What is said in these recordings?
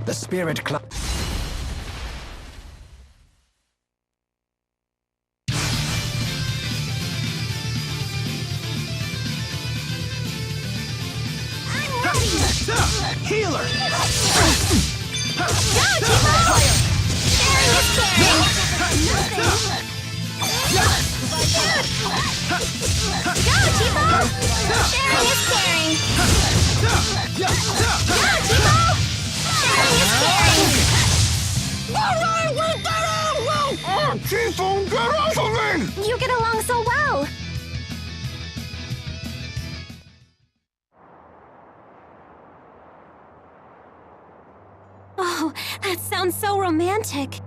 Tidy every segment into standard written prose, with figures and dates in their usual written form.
The spirit club. Healer! Go, Tipo! Sharing is caring! Go, Tipo! Sharing is caring! Go, Tipo! Sharing is caring! Alright, we'll get out! Oh, Chief, get off of me! You get along so well! Oh, that sounds so romantic.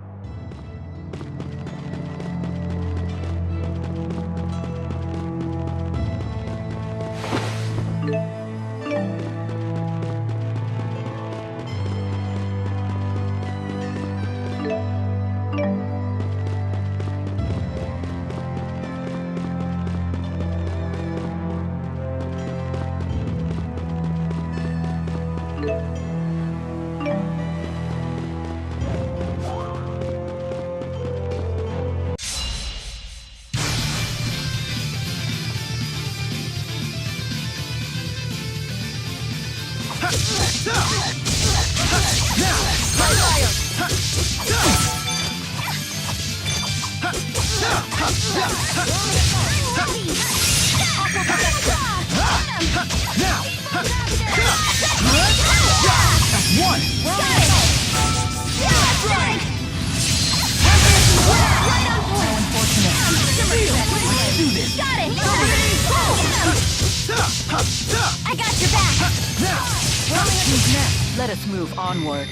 I got your back! Who's next? Let us move onward.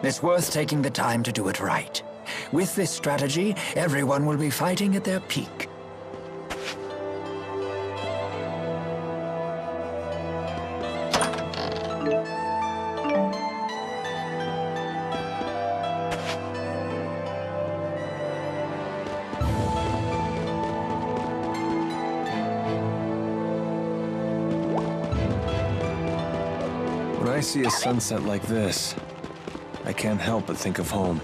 It's worth taking the time to do it right. With this strategy, everyone will be fighting at their peak. When I see a sunset like this, I can't help but think of home.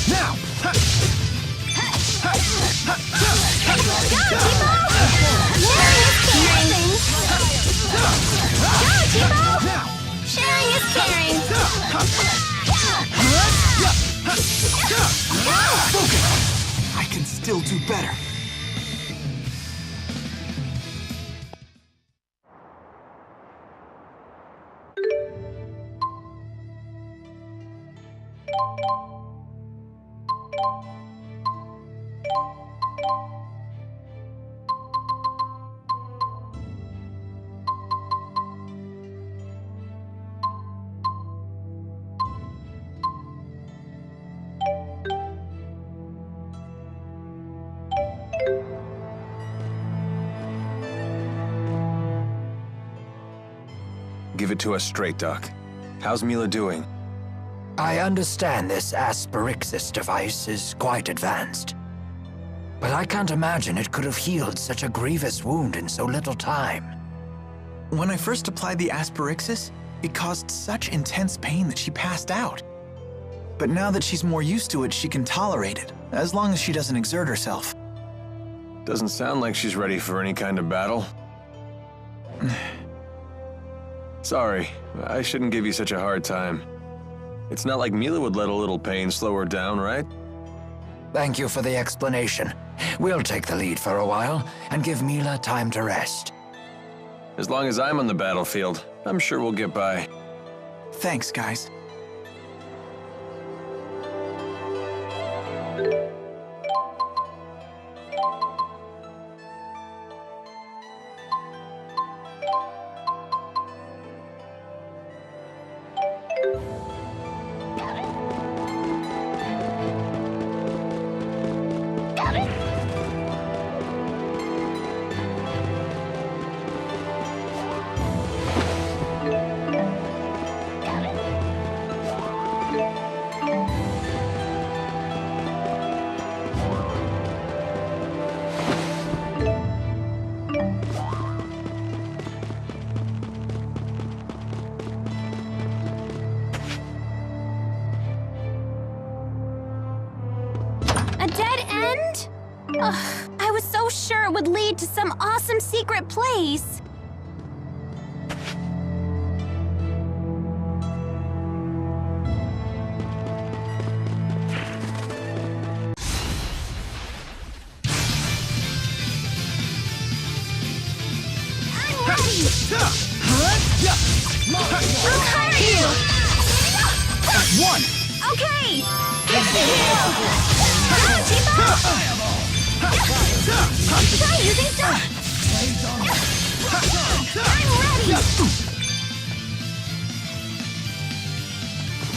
Now! Sharing is caring! I can still do better. Give it to us straight, Doc. How's Mila doing? I understand this Asperixis device is quite advanced. But I can't imagine it could have healed such a grievous wound in so little time. When I first applied the Asperixis, it caused such intense pain that she passed out. But now that she's more used to it, she can tolerate it, as long as she doesn't exert herself. Doesn't sound like she's ready for any kind of battle. Sorry, I shouldn't give you such a hard time. It's not like Mila would let a little pain slow her down, right? Thank you for the explanation. We'll take the lead for a while and give Mila time to rest. As long as I'm on the battlefield, I'm sure we'll get by. Thanks, guys. end? Ugh, I was so sure it would lead to some awesome secret place. I'll hire you! One! Okay! Hit the hill! Keep up! Try using duck!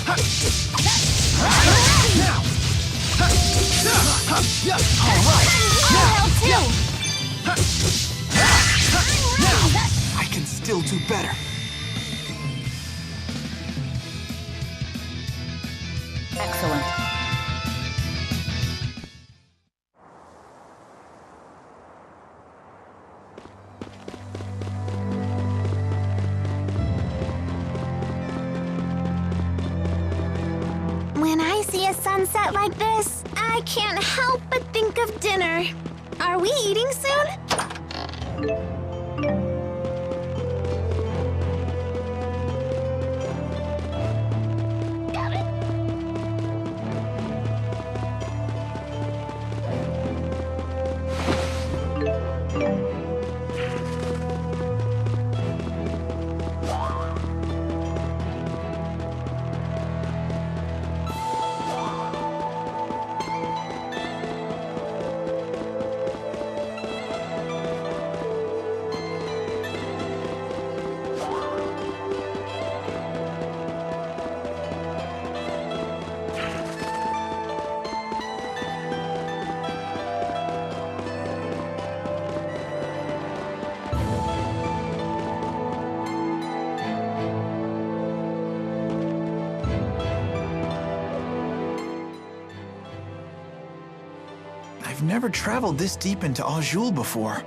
I'm ready! I'll help too! I can still do better. Excellent. When I see a sunset like this, I can't help but think of dinner. Are we eating soon? I've never traveled this deep into Azul before.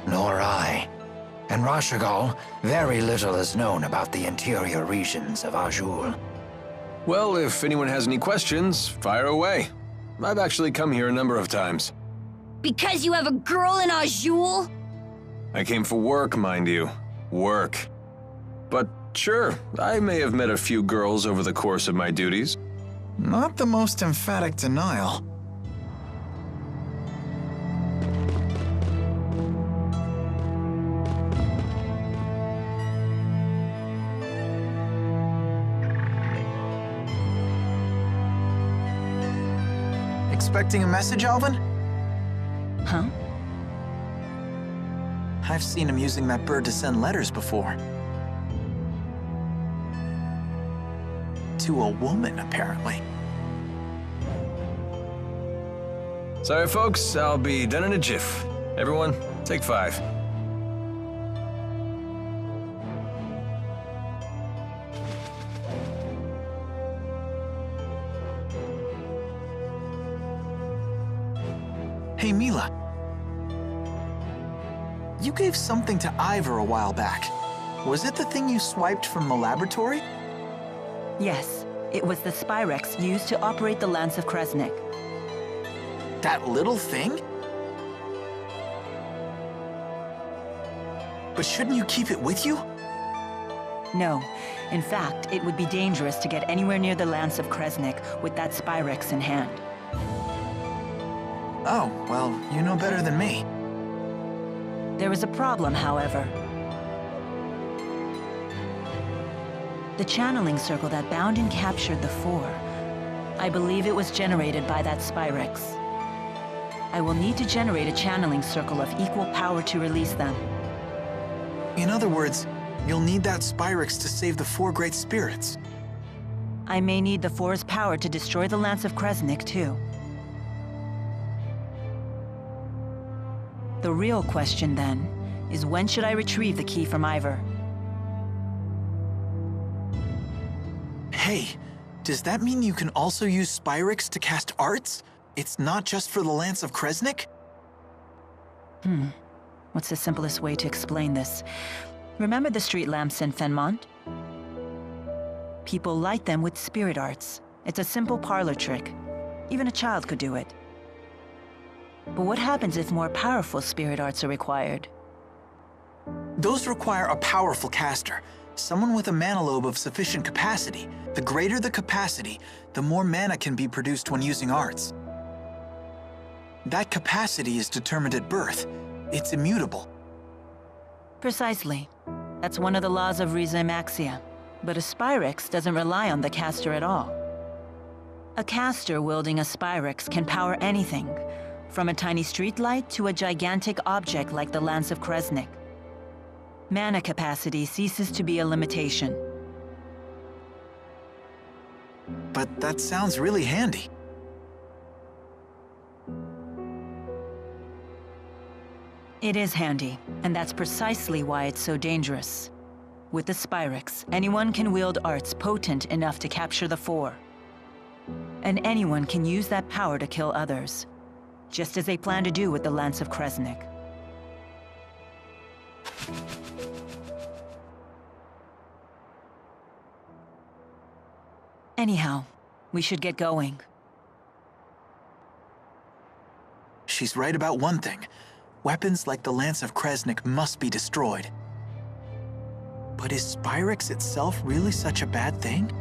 Nor I. In Rashagal, very little is known about the interior regions of Azul. Well, if anyone has any questions, fire away. I've actually come here a number of times. Because you have a girl in Azul? I came for work, mind you. Work. But sure, I may have met a few girls over the course of my duties. Not the most emphatic denial. Expecting a message, Alvin? Huh? I've seen him using that bird to send letters before. To a woman, apparently. Sorry, folks, I'll be done in a jiff. Everyone, take 5. Hey, Mila. You gave something to Ivor a while back. Was it the thing you swiped from the laboratory? Yes, it was the Spyrex used to operate the Lance of Kresnik. That little thing? But shouldn't you keep it with you? No. In fact, it would be dangerous to get anywhere near the Lance of Kresnik with that Spyrex in hand. Oh, well, you know better than me. There was a problem, however. The channeling circle that bound and captured the Four, I believe it was generated by that Spyrex. I will need to generate a channeling circle of equal power to release them. In other words, you'll need that Spyrex to save the 4 great spirits. I may need the Four's power to destroy the Lance of Kresnik, too. The real question, then, is when should I retrieve the key from Ivor? Hey, does that mean you can also use Spyrex to cast arts? It's not just for the Lance of Kresnik? What's the simplest way to explain this? Remember the street lamps in Fenmont? People light them with spirit arts. It's a simple parlor trick. Even a child could do it. But what happens if more powerful spirit arts are required? Those require a powerful caster, someone with a mana lobe of sufficient capacity. The greater the capacity, the more mana can be produced when using arts. That capacity is determined at birth. It's immutable. Precisely. That's one of the laws of Rhizomaxia. But a Spyrix doesn't rely on the caster at all. A caster wielding a Spyrix can power anything, from a tiny streetlight to a gigantic object like the Lance of Kresnik. Mana capacity ceases to be a limitation. But that sounds really handy. It is handy, and that's precisely why it's so dangerous. With the Spyrix, anyone can wield arts potent enough to capture the Four. And anyone can use that power to kill others, just as they plan to do with the Lance of Kresnik. Anyhow, we should get going. She's right about one thing. Weapons like the Lance of Kresnik must be destroyed. But is Spyrix itself really such a bad thing?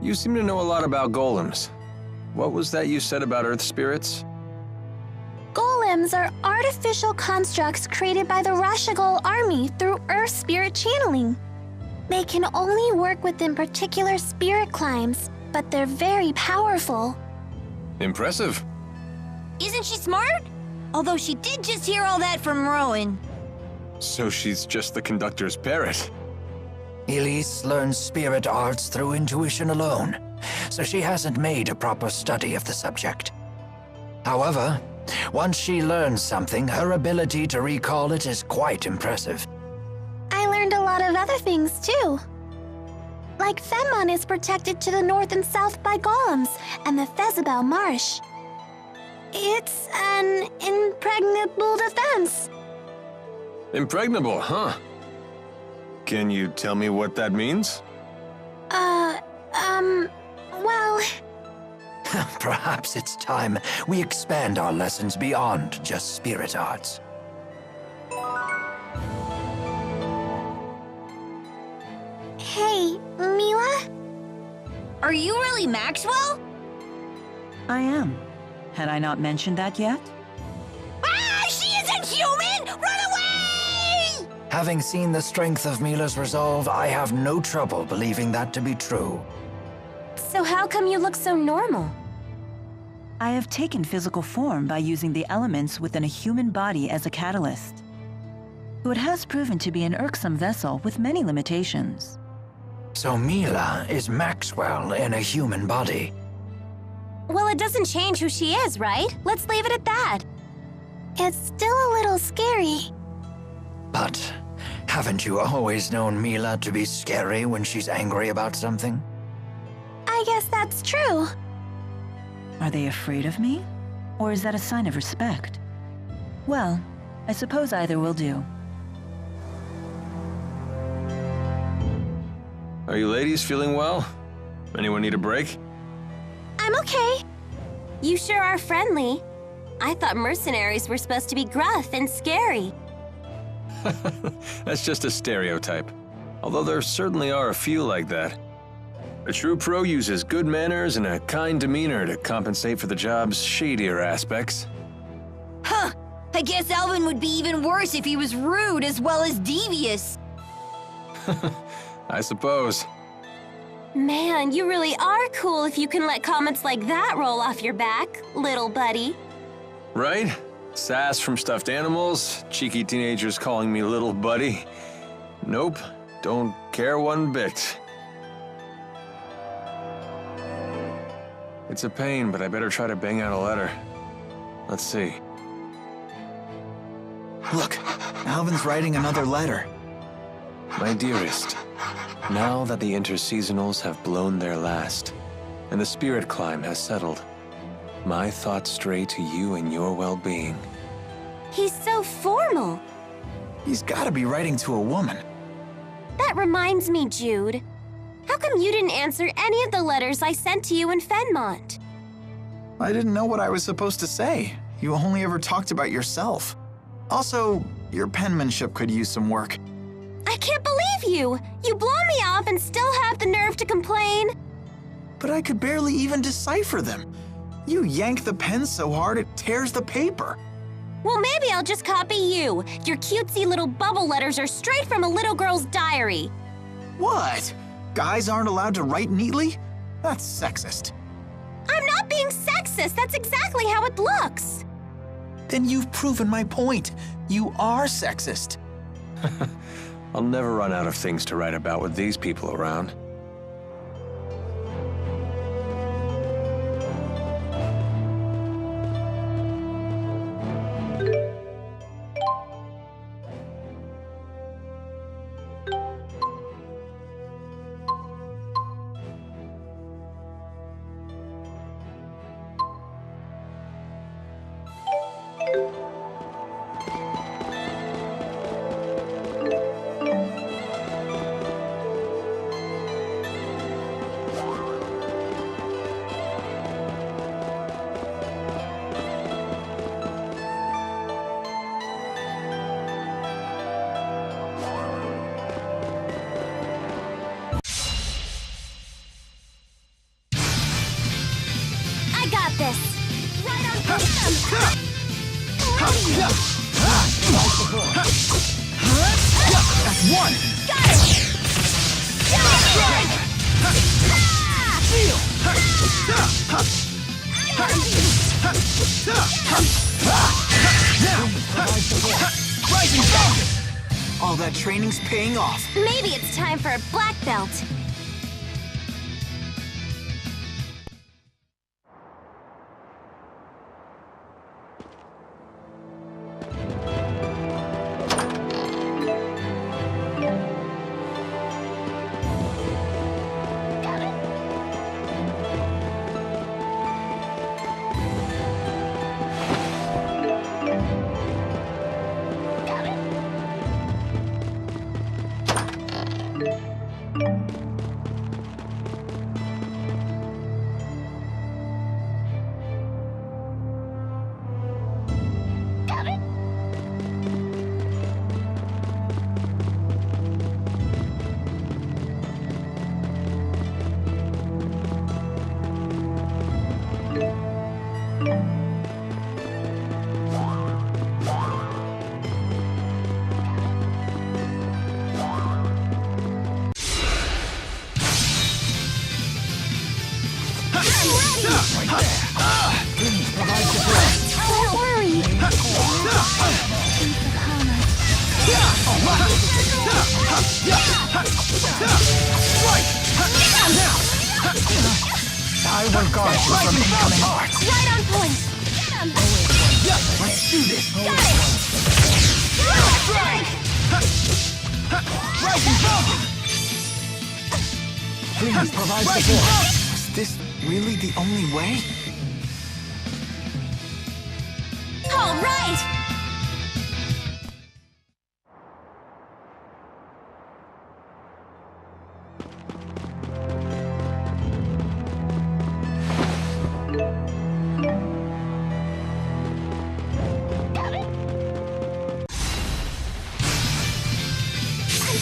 You seem to know a lot about golems. What was that you said about earth spirits? Golems are artificial constructs created by the Rashagol army through Earth Spirit channeling. They can only work within particular spirit climes, but they're very powerful. Impressive. Isn't she smart? Although she did just hear all that from Rowan. So she's just the conductor's parrot. Elise learns spirit arts through intuition alone, so she hasn't made a proper study of the subject. However, once she learns something, her ability to recall it is quite impressive. I learned a lot of other things too. Like Fenmon is protected to the north and south by golems, and the Fezabel Marsh. It's an impregnable defense. Impregnable, huh? Can you tell me what that means? Well... Perhaps it's time we expand our lessons beyond just spirit arts. Hey, Mila? Are you really Maxwell? I am. Had I not mentioned that yet? Ah! She isn't human! Run away! Having seen the strength of Mila's resolve, I have no trouble believing that to be true. So how come you look so normal? I have taken physical form by using the elements within a human body as a catalyst. Though it has proven to be an irksome vessel with many limitations. So Mila is Maxwell in a human body. Well, it doesn't change who she is, right? Let's leave it at that. It's still a little scary. But haven't you always known Mila to be scary when she's angry about something? I guess that's true. Are they afraid of me? Or is that a sign of respect? Well, I suppose either will do. Are you ladies feeling well? Anyone need a break? I'm okay. You sure are friendly. I thought mercenaries were supposed to be gruff and scary. That's just a stereotype. Although there certainly are a few like that. A true pro uses good manners and a kind demeanor to compensate for the job's shadier aspects. Huh! I guess Alvin would be even worse if he was rude as well as devious. I suppose. Man, you really are cool if you can let comments like that roll off your back, little buddy. Right? Sass from stuffed animals, cheeky teenagers calling me little buddy. Nope, don't care one bit. It's a pain, but I better try to bang out a letter. Let's see. Look, Alvin's writing another letter. My dearest, now that the interseasonals have blown their last, and the spirit climb has settled, my thoughts stray to you and your well-being. He's so formal. He's gotta be writing to a woman. That reminds me, Jude. How come you didn't answer any of the letters I sent to you in Fenmont? I didn't know what I was supposed to say. You only ever talked about yourself. Also, your penmanship could use some work. I can't believe you! You blow me off and still have the nerve to complain? But I could barely even decipher them. You yank the pen so hard it tears the paper. Well, maybe I'll just copy you. Your cutesy little bubble letters are straight from a little girl's diary. What? Guys aren't allowed to write neatly? That's sexist. I'm not being sexist. That's exactly how it looks. Then you've proven my point. You are sexist. I'll never run out of things to write about with these people around. All that training's paying off. Maybe it's time for a black belt. I will guard you from incoming arts. Right on point. Get him. Let's do this. Got it. Strike. Please provide support. Is this really the only way? All right.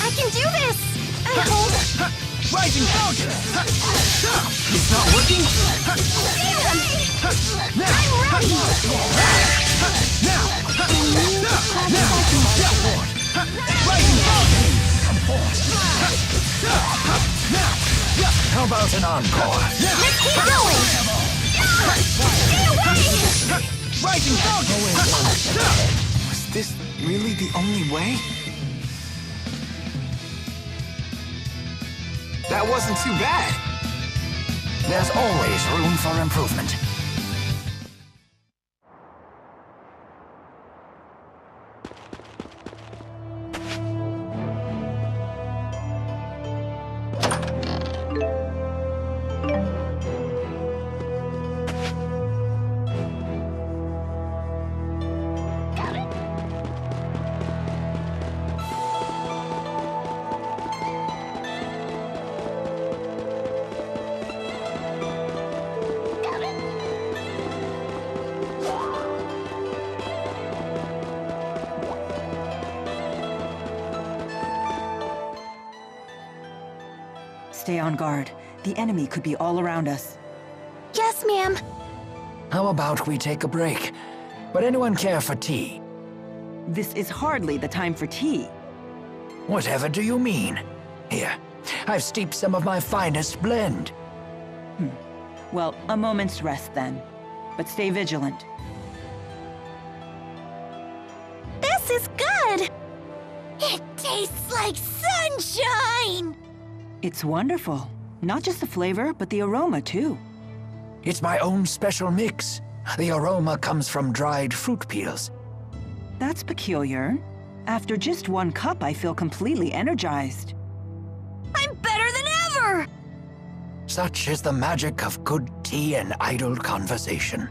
I can do this! I hold... Rising Falcon! It's not working? I'm ready! Rising Falcon! How about an encore? Let's keep going! Stay away! Rising Falcon! Was this really the only way? That wasn't too bad. There's always room for improvement. Stay on guard. The enemy could be all around us. Yes, ma'am. How about we take a break? Would anyone care for tea? This is hardly the time for tea. Whatever do you mean? Here, I've steeped some of my finest blend. Well, a moment's rest then. But stay vigilant. This is good! It tastes like sunshine! It's wonderful. Not just the flavor, but the aroma too. It's my own special mix. The aroma comes from dried fruit peels. That's peculiar. After just one cup, I feel completely energized. I'm better than ever! Such is the magic of good tea and idle conversation.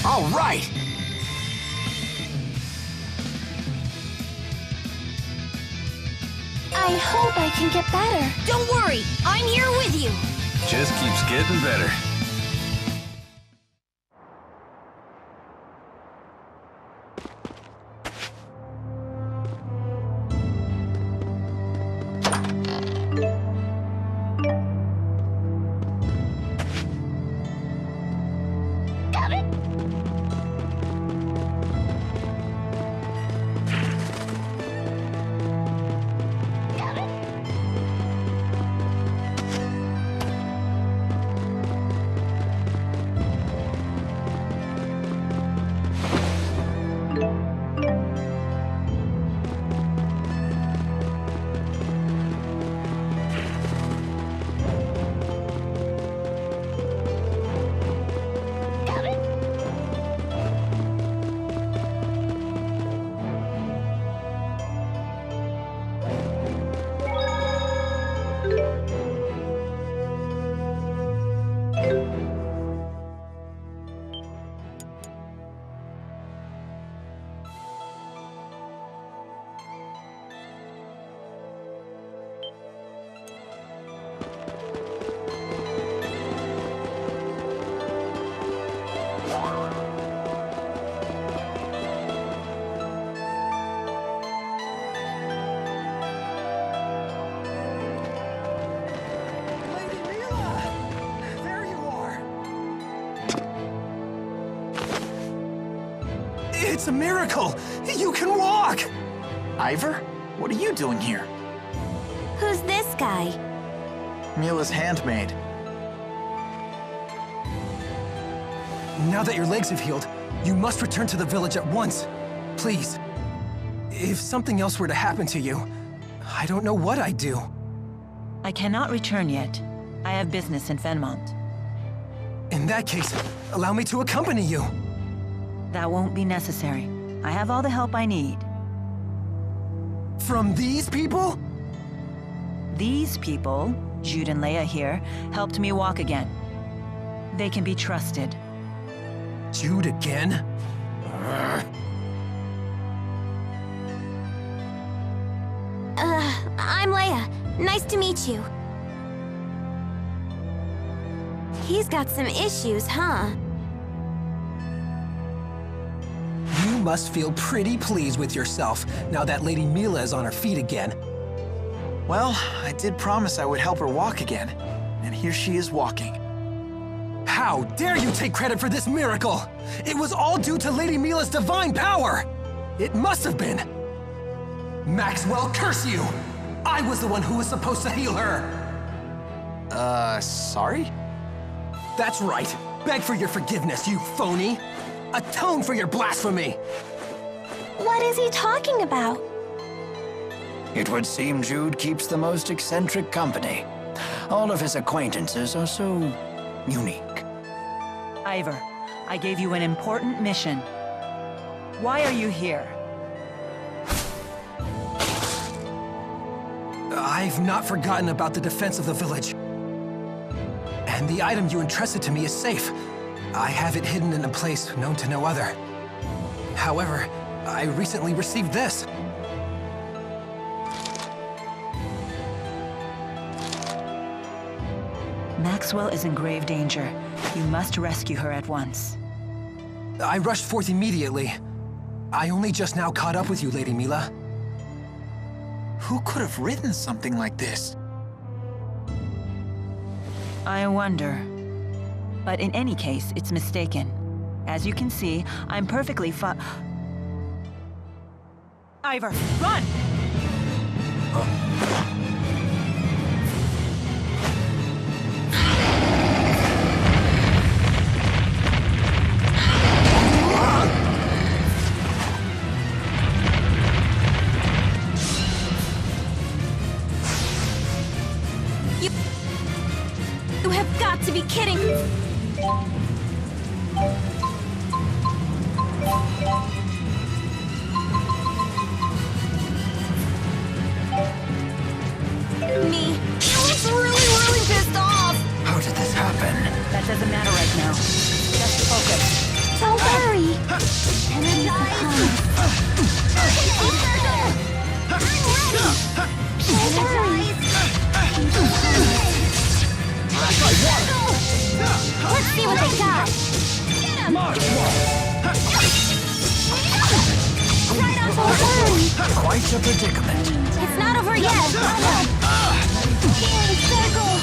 All right! I hope I can get better. Don't worry, I'm here with you. Just keeps getting better. It's a miracle! You can walk! Ivor, what are you doing here? Who's this guy? Mila's handmaid. Now that your legs have healed, you must return to the village at once. Please. If something else were to happen to you, I don't know what I'd do. I cannot return yet. I have business in Fenmont. In that case, allow me to accompany you. That won't be necessary. I have all the help I need. From these people? These people, Jude and Leia here, helped me walk again. They can be trusted. Jude again? I'm Leia. Nice to meet you. He's got some issues, huh? You must feel pretty pleased with yourself now that Lady Mila is on her feet again. Well, I did promise I would help her walk again, and here she is walking. How dare you take credit for this miracle? It was all due to Lady Mila's divine power! It must have been! Maxwell, curse you! I was the one who was supposed to heal her! Sorry? That's right. Beg for your forgiveness, you phony! Atone for your blasphemy! What is he talking about? It would seem Jude keeps the most eccentric company. All of his acquaintances are so unique. Ivor, I gave you an important mission. Why are you here? I've not forgotten about the defense of the village. And the item you entrusted to me is safe. I have it hidden in a place known to no other. However, I recently received this. Maxwell is in grave danger. You must rescue her at once. I rushed forth immediately. I only just now caught up with you, Lady Mila. Who could have written something like this? I wonder. But in any case, it's mistaken. As you can see, I'm perfectly Ivor, run! You have got to be kidding! Me. I was really pissed off! How did this happen? That doesn't matter right now. Just focus. Don't worry. Let's see what they got! Get him! Right on forward! Quite a predicament. It's not over yet! Circle!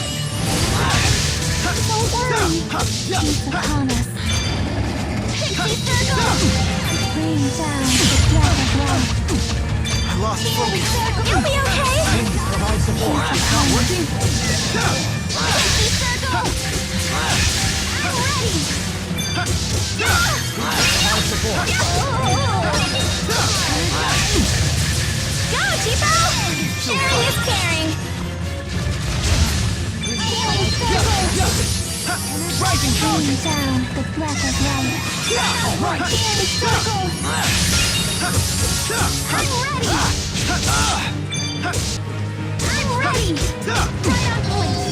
Don't worry. He's upon us. Pixie circle! Rain down the flood of light. I lost focus. You'll be okay! Provide support. Not working? Pixie circle! I'm ready! Provide support. Go, Chipo! Sharing is caring! Rising rain down the breath of light. All right. Circle! I'm ready! I'm ready! Right on point!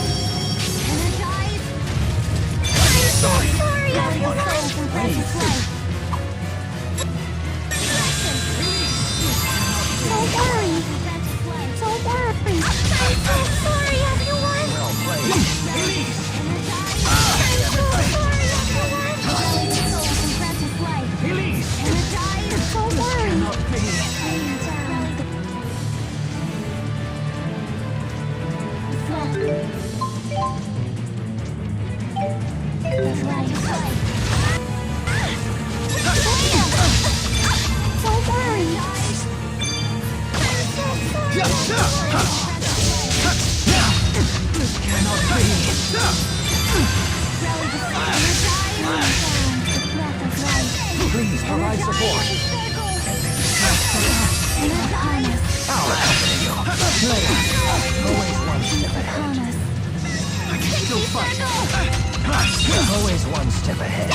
Energize! I'm so sorry, everyone! Don't worry. Don't worry. I'm so sorry, everyone! Well played. I'm so sorry, everyone! Energize! Don't worry. Cannot be. Rain down the Don't worry. This cannot be. Please provide support. still fight. You're always one step ahead.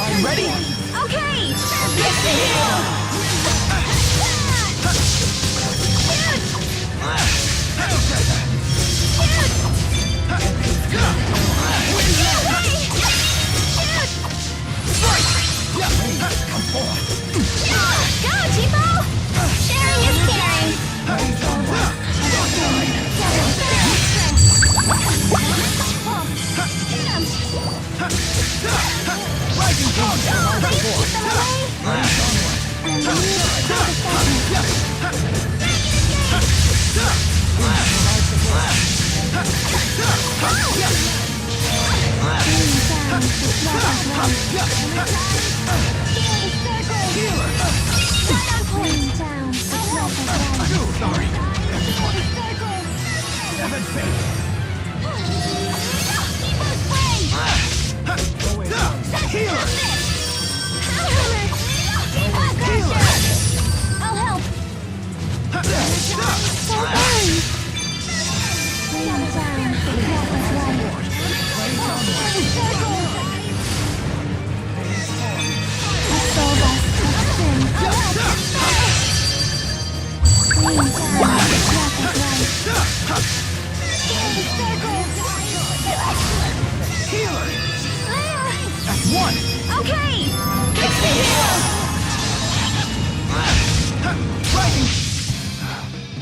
Are you ready? Okay! Get to heal! Go, Chipo! Sharing is caring!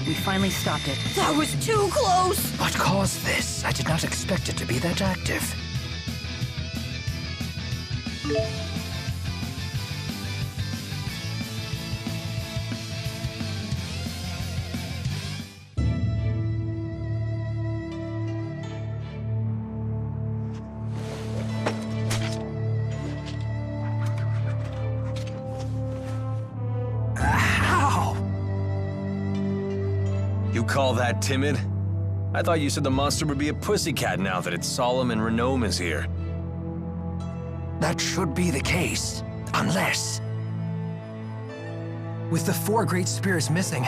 We finally stopped it. That was too close! What caused this? I did not expect it to be that active. You call that timid? I thought you said the monster would be a pussycat now that its solemn and Renome is here. That should be the case, unless... With the 4 great spirits missing,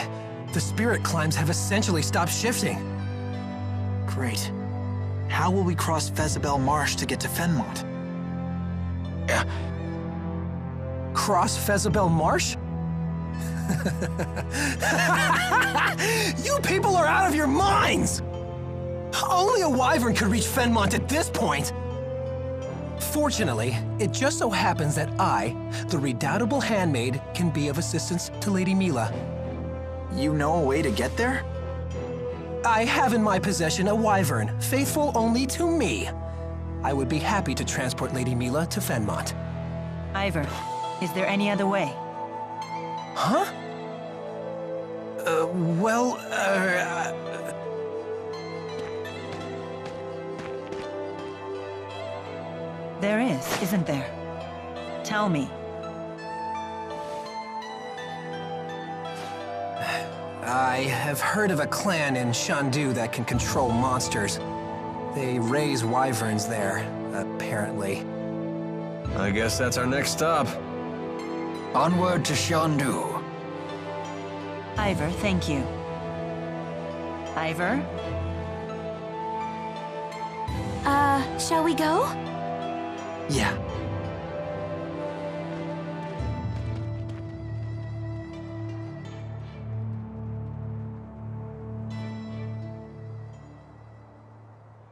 the spirit climbs have essentially stopped shifting. Great. How will we cross Fezabel Marsh to get to Fenmont? Cross Fezabel Marsh? You people are out of your minds! Only a wyvern could reach Fenmont at this point! Fortunately, it just so happens that I, the redoubtable handmaid, can be of assistance to Lady Mila. You know a way to get there? I have in my possession a wyvern, faithful only to me. I would be happy to transport Lady Mila to Fenmont. Ivor, is there any other way? Huh? There is, isn't there? Tell me. I have heard of a clan in Shandu that can control monsters. They raise wyverns there, apparently. I guess that's our next stop. Onward to Shandu. Ivor, thank you. Ivor? Shall we go? Yeah.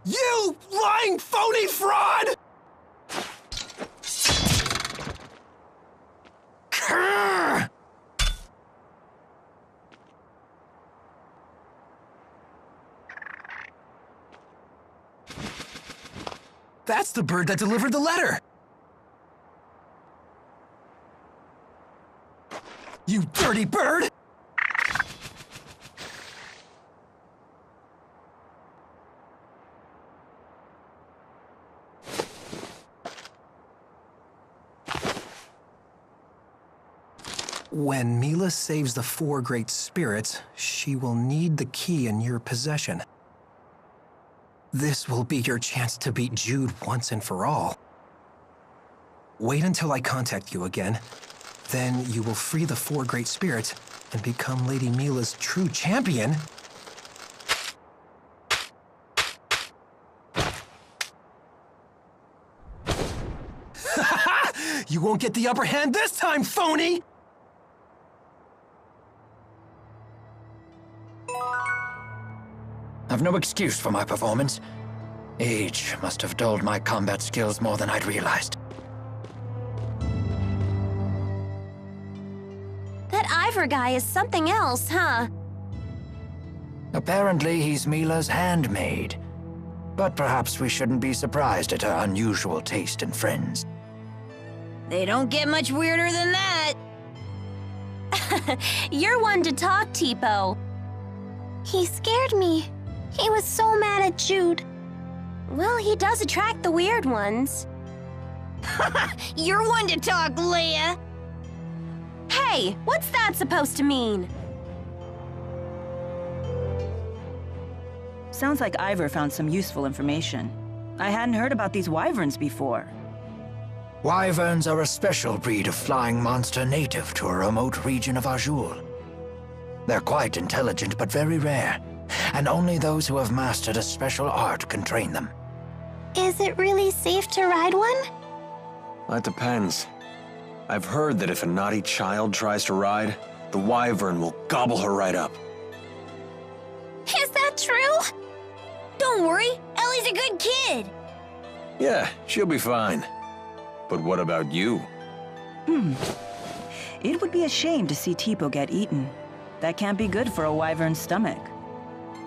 You lying phony fraud! Grr! That's the bird that delivered the letter! You dirty bird! When Mila saves the 4 great spirits, she will need the key in your possession. This will be your chance to beat Jude once and for all. Wait until I contact you again. Then you will free the 4 great spirits and become Lady Mila's true champion. You won't get the upper hand this time, phony! I've no excuse for my performance. Age must have dulled my combat skills more than I'd realized. That Ivor guy is something else, huh? Apparently, he's Mila's handmaid. But perhaps we shouldn't be surprised at her unusual taste in friends. They don't get much weirder than that. You're one to talk, Tipo. He scared me. He was so mad at Jude. Well, he does attract the weird ones. You're one to talk, Leia. Hey, what's that supposed to mean? Sounds like Ivor found some useful information. I hadn't heard about these wyverns before. Wyverns are a special breed of flying monster native to a remote region of Azul. They're quite intelligent, but very rare, and only those who have mastered a special art can train them. Is it really safe to ride one? That depends. I've heard that if a naughty child tries to ride, the wyvern will gobble her right up. Is that true? Don't worry, Ellie's a good kid. Yeah, she'll be fine. But what about you? It would be a shame to see Tipo get eaten. That can't be good for a wyvern's stomach.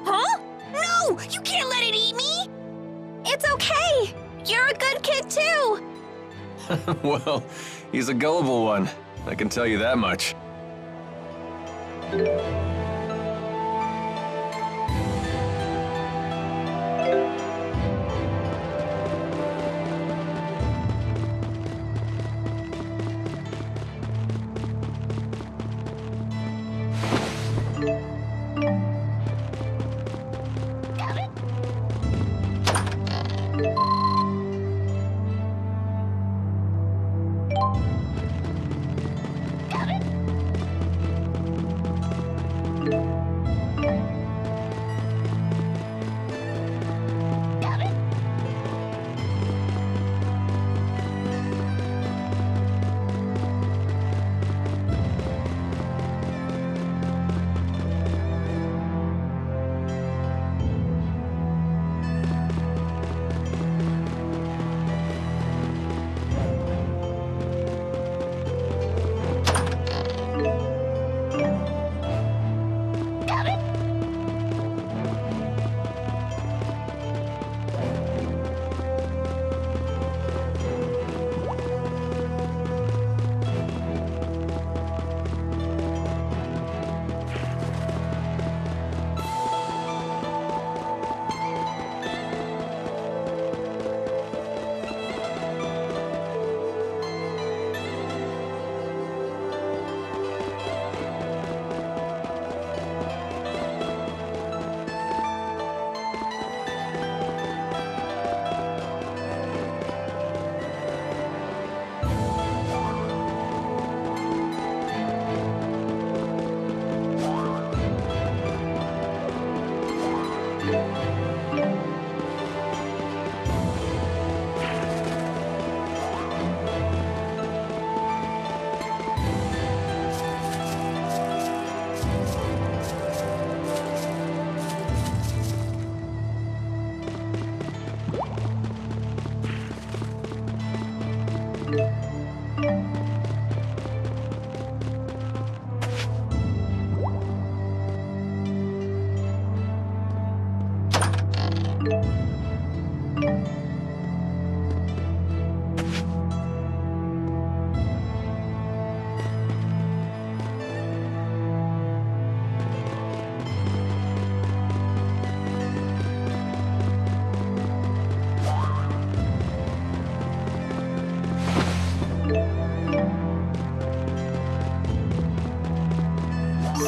Huh? No! You can't let it eat me! It's okay. You're a good kid too. Well, he's a gullible one. I can tell you that much.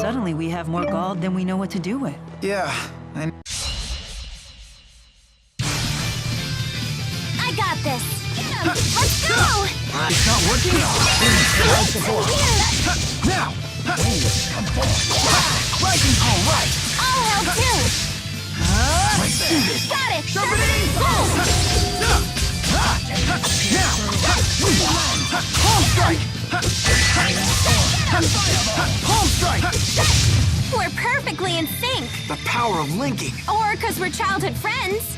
Suddenly we have more gold than we know what to do with. Yeah, I got this. Let's go! It's not working? Now! Rising, all right! I'll help too! Let's do this! Got it! Now! The power of linking! Or because we're childhood friends.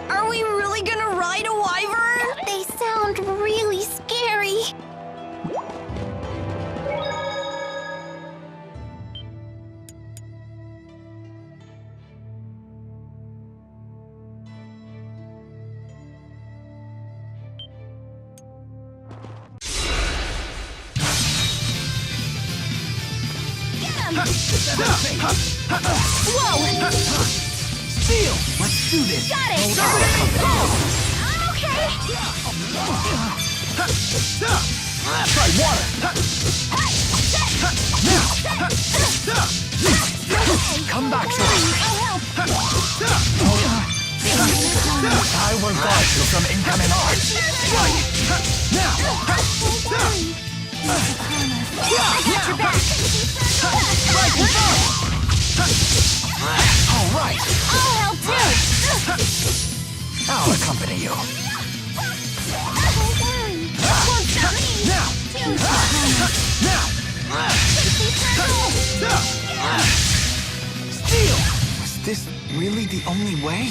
Are we really gonna ride a wyvern? They sound really scary. Whoa! Steel! Let's do this! Got it! I'm okay! Try water! Come back to me. I'll help! I will guard you from incoming arts. All right, I'll help too! I'll accompany you. Steel! Was this really the only way?